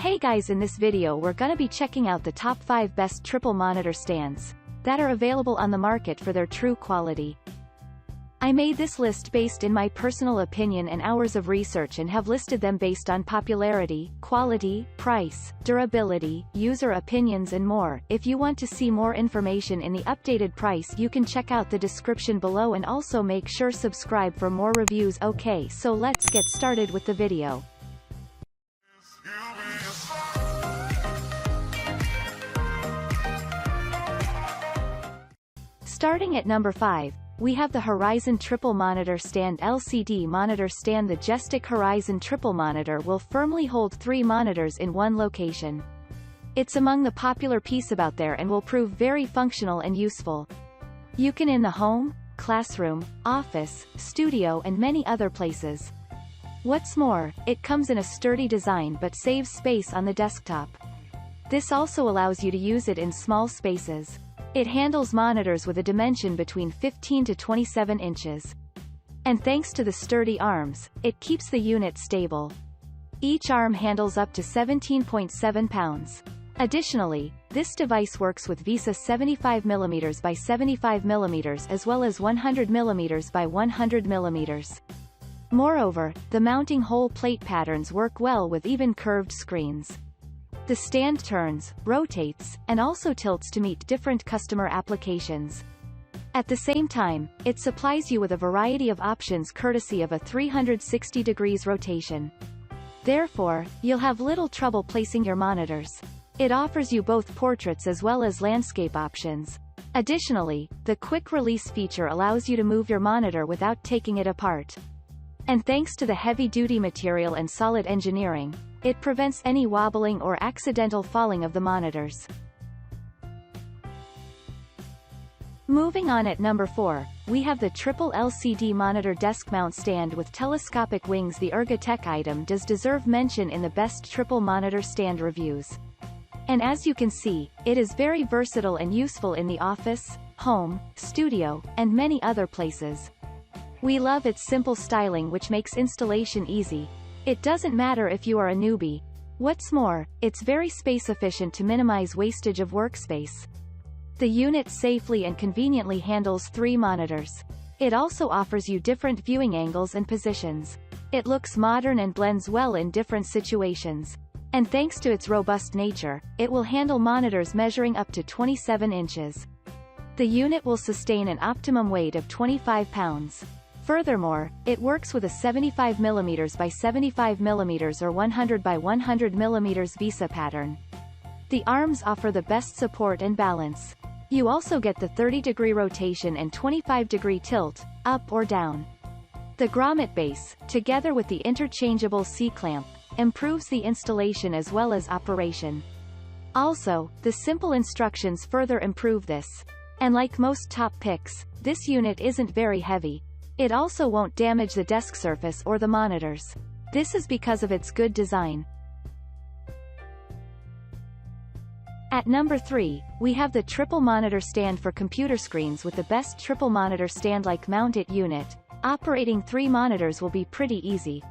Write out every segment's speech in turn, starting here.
Hey guys, in this video we're gonna be checking out the top 5 best triple monitor stands that are available on the market for their true quality. I made this list based in my personal opinion and hours of research and have listed them based on popularity, quality, price, durability, user opinions and more. If you want to see more information in the updated price, you can check out the description below and also make sure subscribe for more reviews. Okay, so let's get started with the video. Starting at number 5, we have the Horizon Triple Monitor Stand LCD Monitor Stand. The Gestic Horizon Triple Monitor will firmly hold 3 monitors in one location. It's among the popular piece about there and will prove very functional and useful. You can in the home, classroom, office, studio and many other places. What's more, it comes in a sturdy design but saves space on the desktop. This also allows you to use it in small spaces. It handles monitors with a dimension between 15 to 27 inches. And thanks to the sturdy arms, it keeps the unit stable. Each arm handles up to 17.7 pounds. Additionally, this device works with VESA 75mm by 75mm as well as 100mm by 100mm. Moreover, the mounting hole plate patterns work well with even curved screens. The stand turns, rotates, and also tilts to meet different customer applications. At the same time, it supplies you with a variety of options courtesy of a 360 degrees rotation. Therefore, you'll have little trouble placing your monitors. It offers you both portraits as well as landscape options. Additionally, the quick release feature allows you to move your monitor without taking it apart. And thanks to the heavy-duty material and solid engineering, it prevents any wobbling or accidental falling of the monitors. Moving on at number 4, we have the Triple LCD Monitor Desk Mount Stand with Telescopic Wings. The Ergotek item does deserve mention in the best triple monitor stand reviews. And as you can see, it is very versatile and useful in the office, home, studio, and many other places. We love its simple styling which makes installation easy. It doesn't matter if you are a newbie. What's more, it's very space efficient to minimize wastage of workspace. The unit safely and conveniently handles 3 monitors. It also offers you different viewing angles and positions. It looks modern and blends well in different situations. And thanks to its robust nature, it will handle monitors measuring up to 27 inches. The unit will sustain an optimum weight of 25 pounds. Furthermore, it works with a 75mm by 75mm or 100 by 100mm VESA pattern. The arms offer the best support and balance. You also get the 30-degree rotation and 25-degree tilt, up or down. The grommet base, together with the interchangeable C-clamp, improves the installation as well as operation. Also, the simple instructions further improve this. And like most top picks, this unit isn't very heavy. It also won't damage the desk surface or the monitors. This is because of its good design. At number 3, we have the Triple Monitor Stand for computer screens. With the best triple monitor stand like mount it unit, operating 3 monitors will be pretty easy.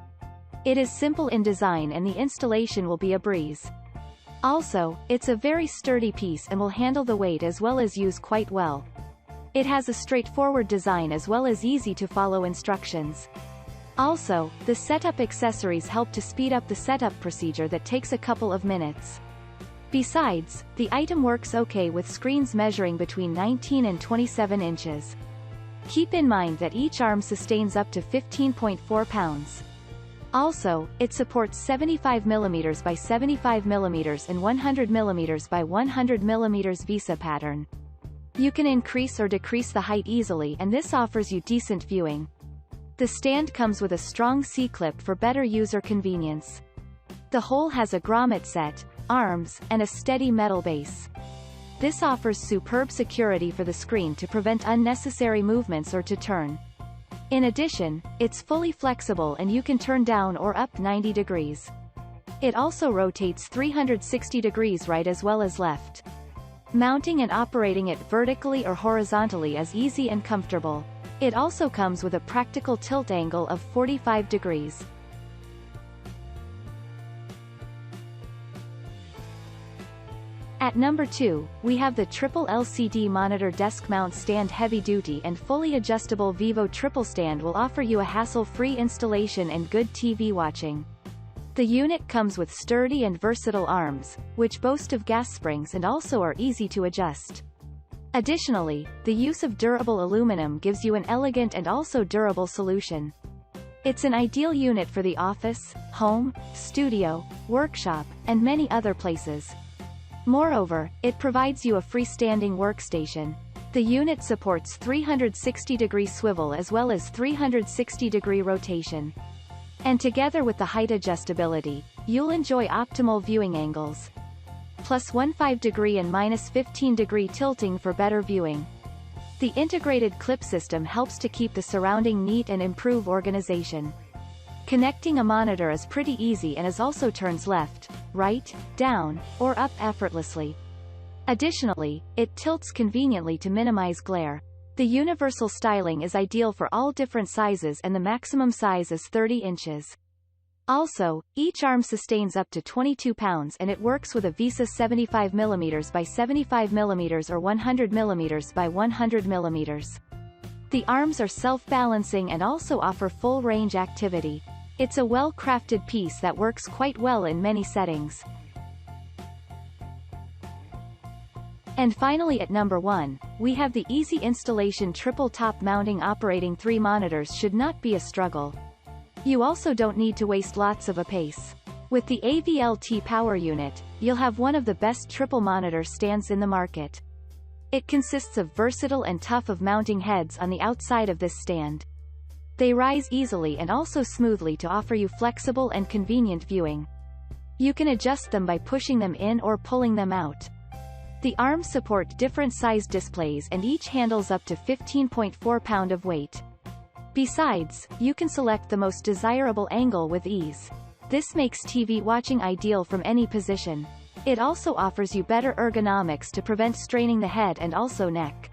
It is simple in design and the installation will be a breeze. Also, it's a very sturdy piece and will handle the weight as well as use quite well. It has a straightforward design as well as easy-to-follow instructions. Also, the setup accessories help to speed up the setup procedure that takes a couple of minutes. Besides, the item works okay with screens measuring between 19 and 27 inches. Keep in mind that each arm sustains up to 15.4 pounds. Also, it supports 75mm by 75mm and 100mm by 100mm VESA pattern. You can increase or decrease the height easily and this offers you decent viewing. The stand comes with a strong C-clip for better user convenience. The whole has a grommet set, arms, and a steady metal base. This offers superb security for the screen to prevent unnecessary movements or to turn. In addition, it's fully flexible and you can turn down or up 90 degrees. It also rotates 360 degrees right as well as left. Mounting and operating it vertically or horizontally is easy and comfortable. It also comes with a practical tilt angle of 45 degrees. At number 2, we have the triple LCD monitor desk mount stand. Heavy-duty and fully adjustable Vivo triple stand will offer you a hassle-free installation and good TV watching. The unit comes with sturdy and versatile arms, which boast of gas springs and also are easy to adjust. Additionally, the use of durable aluminum gives you an elegant and also durable solution. It's an ideal unit for the office, home, studio, workshop, and many other places. Moreover, it provides you a freestanding workstation. The unit supports 360-degree swivel as well as 360-degree rotation. And together with the height adjustability, you'll enjoy optimal viewing angles. Plus 15-degree and minus 15-degree tilting for better viewing. The integrated clip system helps to keep the surrounding neat and improve organization. Connecting a monitor is pretty easy and also turns left, right, down, or up effortlessly. Additionally, it tilts conveniently to minimize glare. The universal styling is ideal for all different sizes and the maximum size is 30 inches. Also, each arm sustains up to 22 pounds and it works with a VESA 75mm by 75mm or 100mm by 100mm. The arms are self-balancing and also offer full range activity. It's a well-crafted piece that works quite well in many settings. And finally at number 1, we have the easy installation triple top mounting. Operating 3 monitors should not be a struggle. You also don't need to waste lots of space. With the AVLT power unit, you'll have one of the best triple monitor stands in the market. It consists of versatile and tough of mounting heads on the outside of this stand. They rise easily and also smoothly to offer you flexible and convenient viewing. You can adjust them by pushing them in or pulling them out. The arms support different size displays and each handles up to 15.4 pounds of weight. Besides, you can select the most desirable angle with ease. This makes TV watching ideal from any position. It also offers you better ergonomics to prevent straining the head and also neck.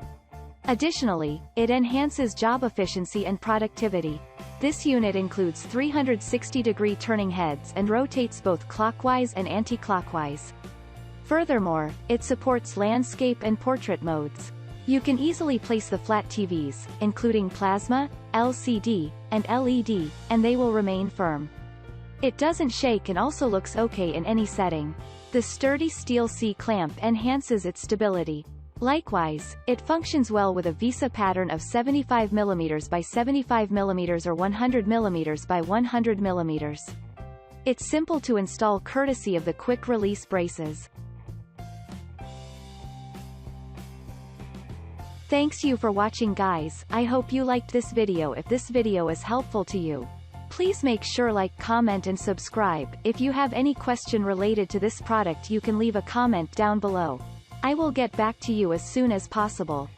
Additionally, it enhances job efficiency and productivity. This unit includes 360-degree turning heads and rotates both clockwise and anti-clockwise. Furthermore, it supports landscape and portrait modes. You can easily place the flat TVs, including plasma, LCD, and LED, and they will remain firm. It doesn't shake and also looks okay in any setting. The sturdy steel C-clamp enhances its stability. Likewise, it functions well with a VESA pattern of 75mm by 75mm or 100mm by 100mm. It's simple to install courtesy of the quick-release braces. Thanks you for watching guys. I hope you liked this video. If this video is helpful to you, please make sure like, comment and subscribe. If you have any question related to this product you can leave a comment down below. I will get back to you as soon as possible.